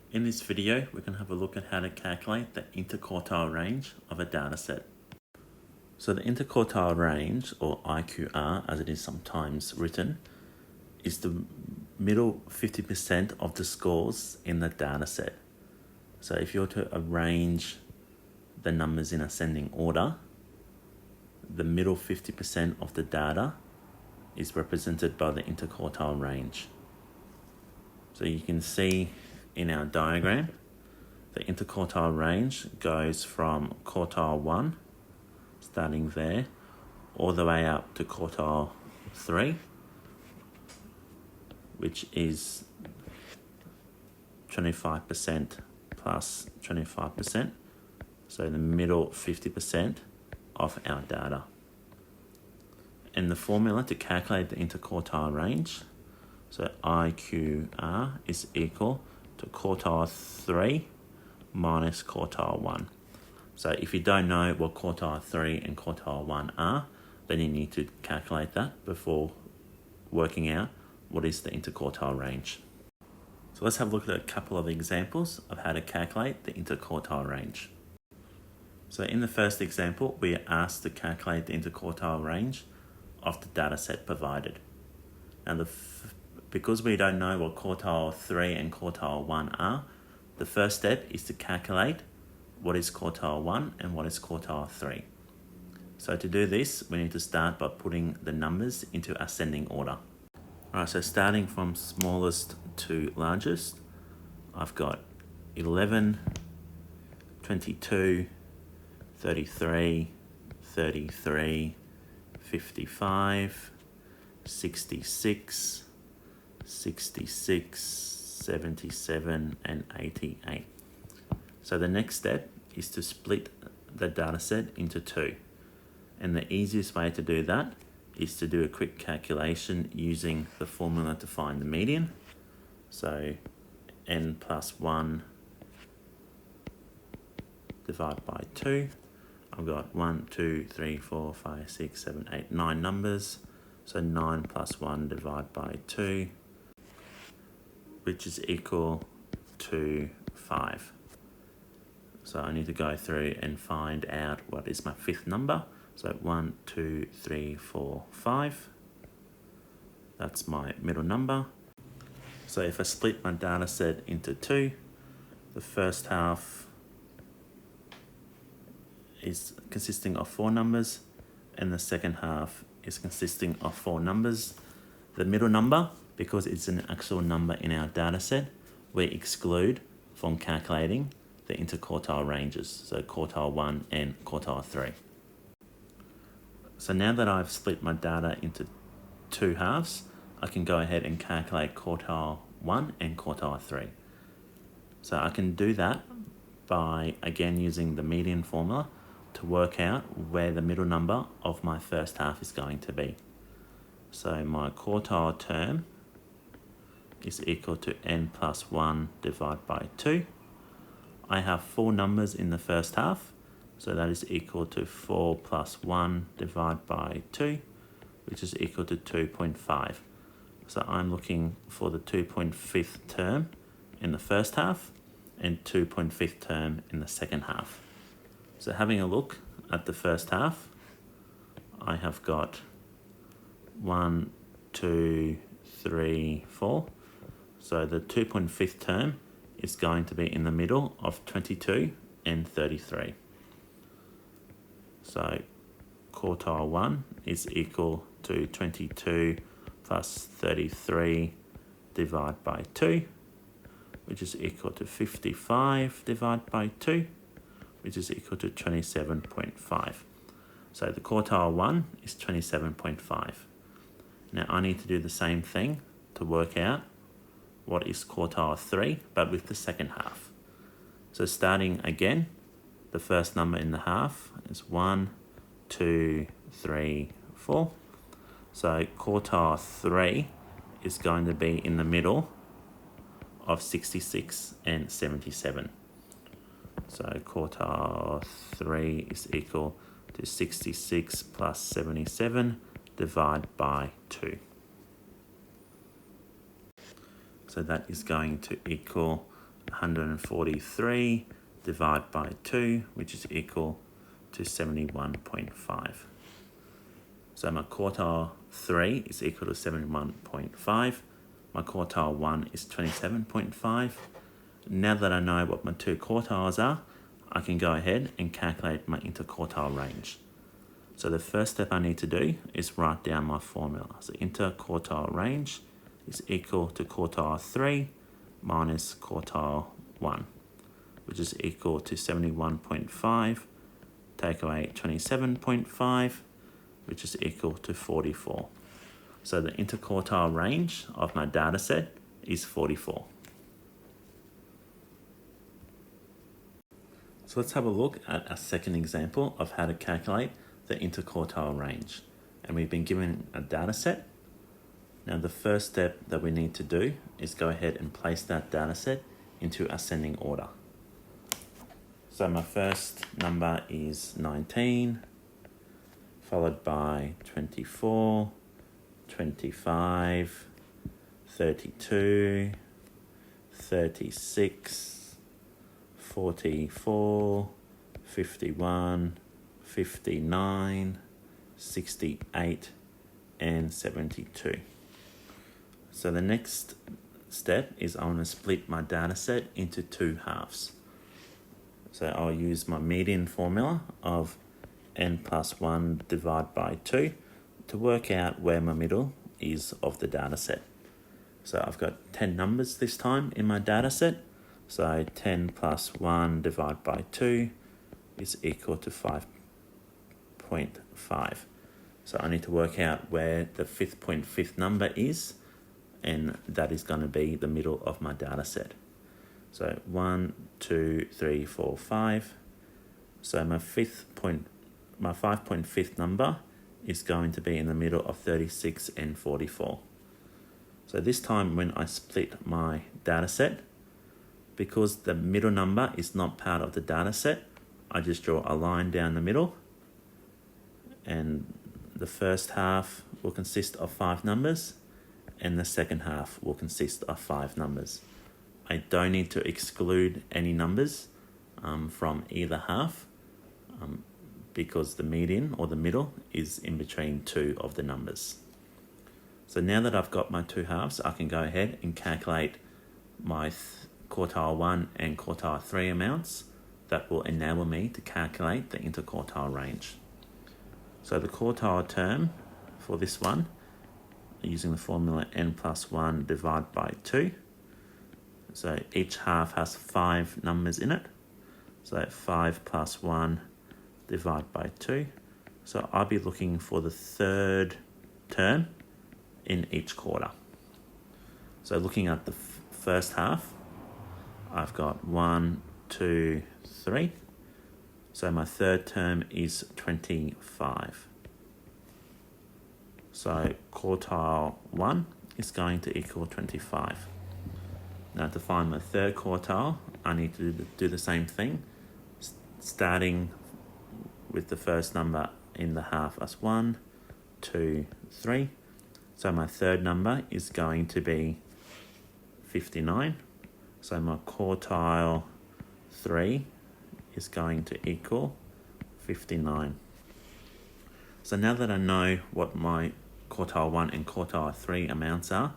In this video, we're going to have a look at how to calculate the interquartile range of a dataset. So the interquartile range, or IQR as it is sometimes written, is the middle 50% of the scores in the dataset. So if you were to arrange the numbers in ascending order, the middle 50% of the data is represented by the interquartile range. So you can see in our diagram, the interquartile range goes from quartile 1, starting there, all the way up to quartile 3, which is 25% plus 25%, so the middle 50% of our data. And the formula to calculate the interquartile range, so IQR is equal to quartile 3 minus quartile 1. So if you don't know what quartile 3 and quartile 1 are, then you need to calculate that before working out what is the interquartile range. So let's have a look at a couple of examples of how to calculate the interquartile range. So in the first example, we are asked to calculate the interquartile range of the dataset provided. Now, because we don't know what quartile 3 and quartile 1 are, the first step is to calculate what is quartile 1 and what is quartile 3. So to do this, we need to start by putting the numbers into ascending order. Alright, so starting from smallest to largest, I've got 11, 22, 33, 33, 55, 66, 66, 77, and 88. So the next step is to split the dataset into two. And the easiest way to do that is to do a quick calculation using the formula to find the median. So n plus 1 divided by 2. I've got 1, 2, 3, 4, 5, 6, 7, 8, 9 numbers. So 9 plus 1 divided by 2, which is equal to 5. So I need to go through and find out what is my fifth number. So 1, 2, 3, 4, 5. That's my middle number. So if I split my data set into two, the first half is consisting of 4 numbers and the second half is consisting of 4 numbers. The middle number, because it's an actual number in our data set, we exclude from calculating the interquartile ranges, so quartile 1 and quartile 3. So now that I've split my data into two halves, I can go ahead and calculate quartile 1 and quartile 3. So I can do that by, again, using the median formula to work out where the middle number of my first half is going to be. So my quartile term is equal to n plus 1 divided by 2. I have 4 numbers in the first half, so that is equal to 4 plus 1 divided by 2, which is equal to 2.5. So I'm looking for the 2.5th term in the first half and 2.5th term in the second half. So having a look at the first half, I have got 1, 2, 3, 4. So the 2.5th term is going to be in the middle of 22 and 33. So quartile 1 is equal to 22 plus 33 divided by 2, which is equal to 55 divided by 2, which is equal to 27.5. So the quartile 1 is 27.5. Now I need to do the same thing to work out what is quartile 3, but with the second half. So starting again, the first number in the half is 1, 2, 3, 4. So quartile 3 is going to be in the middle of 66 and 77. So quartile 3 is equal to 66 plus 77 divided by 2. So that is going to equal 143 divided by 2, which is equal to 71.5. So my quartile 3 is equal to 71.5. My quartile 1 is 27.5. Now that I know what my two quartiles are, I can go ahead and calculate my interquartile range. So the first step I need to do is write down my formula. So interquartile range is equal to quartile 3 minus quartile 1, which is equal to 71.5, take away 27.5, which is equal to 44. So the interquartile range of my data set is 44. So let's have a look at a second example of how to calculate the interquartile range. And we've been given a data set. Now the first step that we need to do is go ahead and place that data set into ascending order. So my first number is 19, followed by 24, 25, 32, 36, 44, 51, 59, 68, and 72. So the next step is I want to split my data set into two halves. So I'll use my median formula of n plus 1 divided by 2 to work out where my middle is of the data set. So I've got 10 numbers this time in my data set. So 10 plus 1 divided by 2 is equal to 5.5. So I need to work out where the fifth number is, and that is going to be the middle of my data set. So 1, 2, 3, 4, 5. So my 5.5 number is going to be in the middle of 36 and 44. So this time when I split my data set, because the middle number is not part of the data set, I just draw a line down the middle, and the first half will consist of 5 numbers, and the second half will consist of 5 numbers. I don't need to exclude any numbers from either half because the median or the middle is in between 2 of the numbers. So now that I've got my two halves, I can go ahead and calculate my quartile 1 and quartile 3 amounts that will enable me to calculate the interquartile range. So the quartile term for this one, using the formula n plus 1 divided by 2. So each half has 5 numbers in it. So 5 plus 1 divided by 2. So I'll be looking for the third term in each quarter. So looking at the first half, I've got 1, 2, 3. So my third term is 25. So quartile 1 is going to equal 25. Now to find my third quartile, I need to do the same thing, starting with the first number in the half as 1, 2, 3. So my third number is going to be 59. So my quartile 3 is going to equal 59. So now that I know what my quartile 1 and quartile 3 amounts are,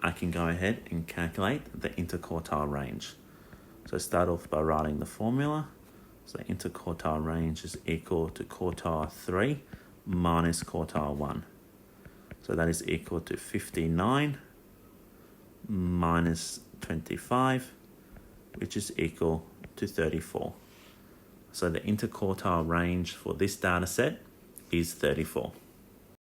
I can go ahead and calculate the interquartile range. So start off by writing the formula. So interquartile range is equal to quartile 3 minus quartile 1. So that is equal to 59 minus 25, which is equal to 34. So the interquartile range for this data set is 34.